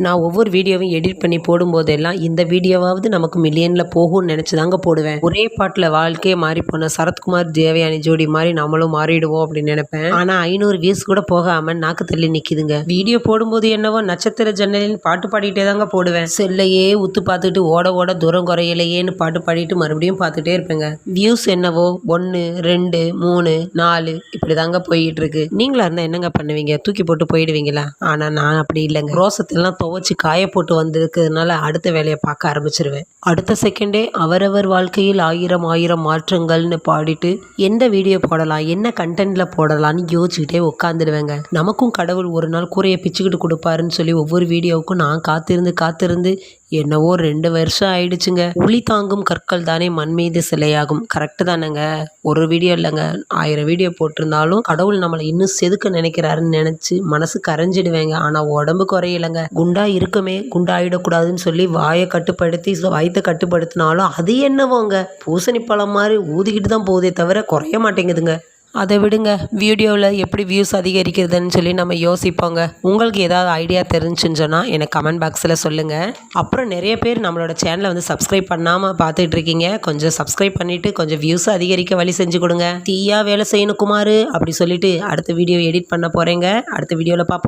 நான் ஒவ்வொரு வீடியோவையும் எடிட் பண்ணி போடும்போதெல்லாம் இந்த வீடியோவாவது நமக்கு மில்லியனில் போகும்னு நினச்சி தாங்க போடுவேன். ஒரே பாட்டில் வாழ்க்கையே மாறி போன சரத்குமார் தேவயானி ஜோடி மாதிரி நம்மளும் மாறிடுவோம் அப்படின்னு நினைப்பேன். ஆனால் 500 வியூஸ் கூட போகாமல் நாக்கு தள்ளி நிற்கிதுங்க. வீடியோ போடும்போது என்னவோ நட்சத்திர ஜன்னலின் பாட்டு பாடிட்டே தாங்க போடுவேன். செல்லையே உத்து பார்த்துட்டு ஓட ஓட தூரம் குறையிலையேன்னு பாட்டு பாடிட்டு மறுபடியும் பார்த்துட்டே இருப்பேங்க. வியூஸ் என்னவோ 1 2 3 4 இப்படி தாங்க போயிட்டு இருக்கு. நீங்களா இருந்தால் என்னங்க பண்ணுவீங்க? தூக்கி போட்டு போயிடுவீங்களா? ஆனால் நான் அப்படி இல்லைங்க. ரோசத்தெல்லாம் துவச்சி காய போட்டு வந்திருக்கிறதுனால அடுத்த வேலையை பார்க்க ஆரம்பிச்சிருவேன். அடுத்த செகண்டே அவரவர் வாழ்க்கையில் 1000 மாற்றங்கள்னு பாடிட்டு எந்த வீடியோ போடலாம், என்ன கண்டென்ட்ல போடலான்னு யோசிச்சுக்கிட்டே உட்காந்துடுவேங்க. நமக்கும் கடவுள் ஒரு நாள் கூரையை பிச்சுக்கிட்டு கொடுப்பாருன்னு சொல்லி ஒவ்வொரு வீடியோவுக்கும் நான் காத்திருந்து என்னவோ 2 வருஷம் ஆயிடுச்சுங்க. உளி தாங்கும் கற்கள் தானே மண் மீது சிலையாகும். கரெக்டு தானேங்க. ஒரு வீடியோ இல்லைங்க, 1000 வீடியோ போட்டிருந்தாலும் கடவுள் நம்மளை இன்னும் செதுக்க நினைக்கிறாருன்னு நினைச்சு மனசு கரைஞ்சிடுவேங்க. ஆனால் உடம்பு குறையிலங்க. குண்டா இருக்குமே, குண்டாயிடக்கூடாதுன்னு சொல்லி வாயை கட்டுப்படுத்தி வயிற்றை கட்டுப்படுத்தினாலும் அது என்னவோங்க பூசணி பழம் மாதிரி ஊதிக்கிட்டு தான் போதே தவிர குறைய மாட்டேங்குதுங்க. அதை விடுங்க, வீடியோவில் எப்படி வியூஸ் அதிகரிக்கிறதுன்னு சொல்லி நம்ம யோசிப்போங்க. உங்களுக்கு ஏதாவது ஐடியா தெரிஞ்சுன்னு சொன்னால் எனக்கு கமெண்ட் பாக்ஸில் சொல்லுங்கள். அப்புறம் நிறைய பேர் நம்மளோட சேனலை வந்து சப்ஸ்கிரைப் பண்ணாமல் பார்த்துட்டு இருக்கீங்க. கொஞ்சம் சப்ஸ்கிரைப் பண்ணிவிட்டு கொஞ்சம் வியூஸ் அதிகரிக்க வழி செஞ்சு கொடுங்க. தீயா வேலை செய்யணும் குமார் அப்படி சொல்லிட்டு அடுத்த வீடியோ எடிட் பண்ண போகிறேங்க. அடுத்த வீடியோவில் பார்ப்போம்.